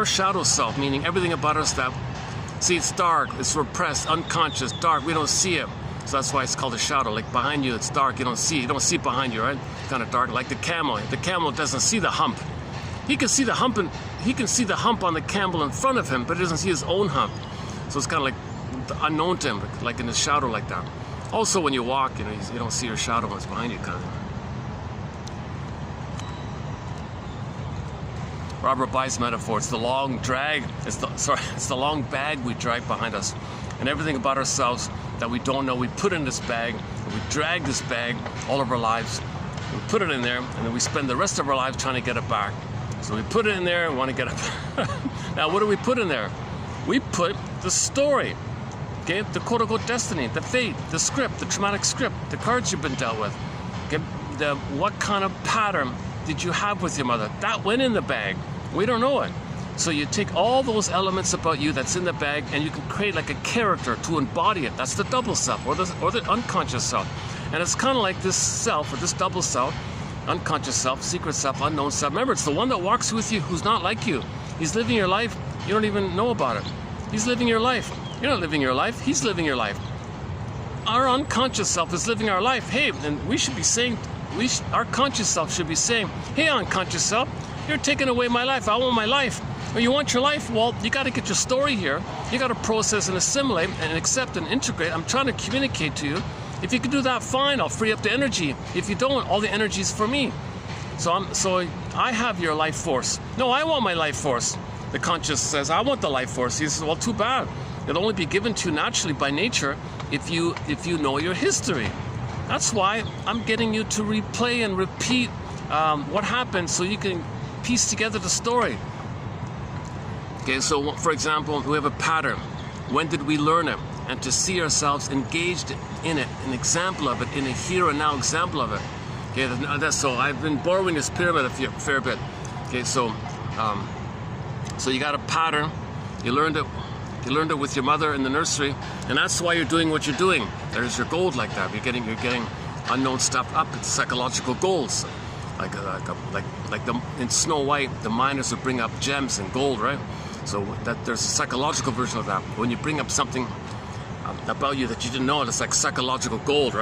our shadow self, meaning everything about us that, see, it's dark, it's repressed, unconscious, dark, we don't see it. So that's why it's called a shadow. Like behind you, it's dark, you don't see behind you, right? It's kind of dark, like the camel. The camel doesn't see the hump. He can see the hump, and he can see the hump on the camel in front of him, but he doesn't see his own hump. So it's kind of like unknown to him, like in the shadow like that. Also, when you walk, you don't see your shadow when it's behind you, kind of. Robert Buy's metaphor, it's the long drag, it's the long bag we drag behind us. And everything about ourselves that we don't know, we put in this bag, and we drag this bag all of our lives. We put it in there, and then we spend the rest of our lives trying to get it back. So we put it in there and want to get it back. Now, what do we put in there? We put the story, okay? The quote-unquote destiny, the fate, the script, the traumatic script, the cards you've been dealt with. Okay? What kind of pattern did you have with your mother? That went in the bag. We don't know it. So you take all those elements about you that's in the bag, and you can create like a character to embody it. That's the double self, or the unconscious self. And it's kind of like this self, or this double self, unconscious self, secret self, unknown self. Remember, it's the one that walks with you who's not like you. He's living your life. You don't even know about it. He's living your life. You're not living your life. He's living your life. Our unconscious self is living our life. Hey, and we should be saying, our conscious self should be saying, hey, unconscious self, you're taking away my life. I want my life. Well, you want your life? Well, you got to get your story here. You got to process and assimilate and accept and integrate. I'm trying to communicate to you. If you can do that, fine. I'll free up the energy. If you don't, all the energy is for me. So I have your life force. No, I want my life force. The conscious says, I want the life force. He says, well, too bad. It'll only be given to you naturally by nature if you know your history. That's why I'm getting you to replay and repeat what happened so you can piece together the story. Okay, so for example, we have a pattern. When did we learn it? And to see ourselves engaged in it, an example of it, in a here and now example of it. Okay, so I've been borrowing this pyramid a fair bit. Okay, so you got a pattern. You learned it with your mother in the nursery, and that's why you're doing what you're doing. There's your gold like that. You're getting unknown stuff up. It's psychological golds. Like in Snow White, the miners would bring up gems and gold, right? So there's a psychological version of that. When you bring up something about you that you didn't know, it's like psychological gold, right?